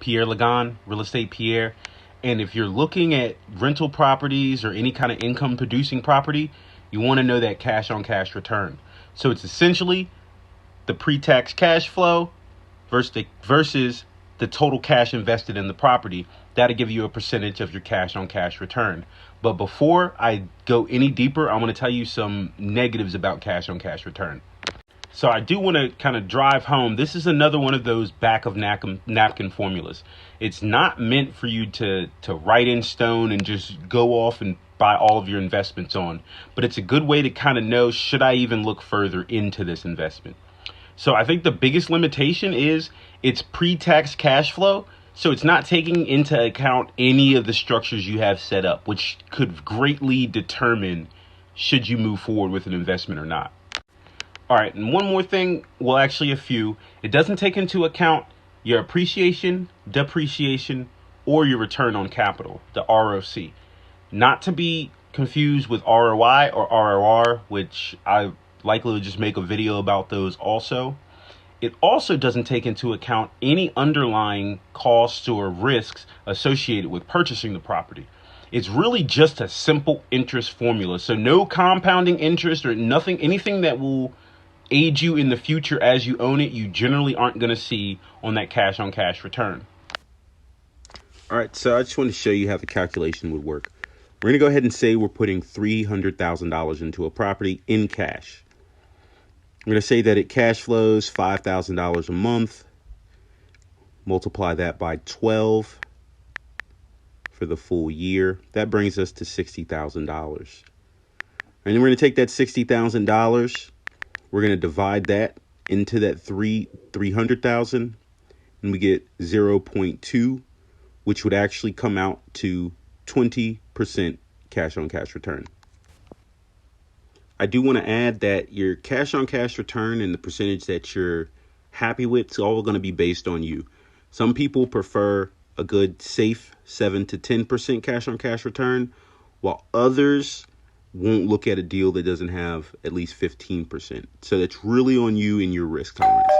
Pierre Real Estate Pierre. And if you're looking at rental properties or any kind of income producing property, you want to know that cash on cash return. So it's essentially the pre-tax cash flow versus the total cash invested in the property. That'll give you a percentage of your cash on cash return. But before I go any deeper, I want to tell you some negatives about cash on cash return. So I do want to kind of drive home. This is another one of those back of napkin formulas. It's not meant for you to write in stone and just go off and buy all of your investments on. But it's a good way to kind of know, should I even look further into this investment? So I think the biggest limitation is it's pre-tax cash flow. So it's not taking into account any of the structures you have set up, which could greatly determine should you move forward with an investment or not. All right, and one more thing, well, actually a few. It doesn't take into account your appreciation, depreciation, or your return on capital, the ROC. Not to be confused with ROI or ROR, which I likely will just make a video about those also. It also doesn't take into account any underlying costs or risks associated with purchasing the property. It's really just a simple interest formula. So no compounding interest or anything that will aid you in the future as you own it, you generally aren't going to see on that cash on cash return. All right, so I just want to show you how the calculation would work. We're going to go ahead and say we're putting $300,000 into a property in cash. I'm going to say that it cash flows $5,000 a month. Multiply that by 12 for the full year. That brings us to $60,000. And then we're going to take that $60,000. We're going to divide that into that 300,000, and we get 0.2, which would actually come out to 20% cash on cash return. I do want to add that your cash on cash return and the percentage that you're happy with is all going to be based on you. Some people prefer a good safe 7 to 10% cash on cash return, while others won't look at a deal that doesn't have at least 15%. So that's really on you and your risk tolerance.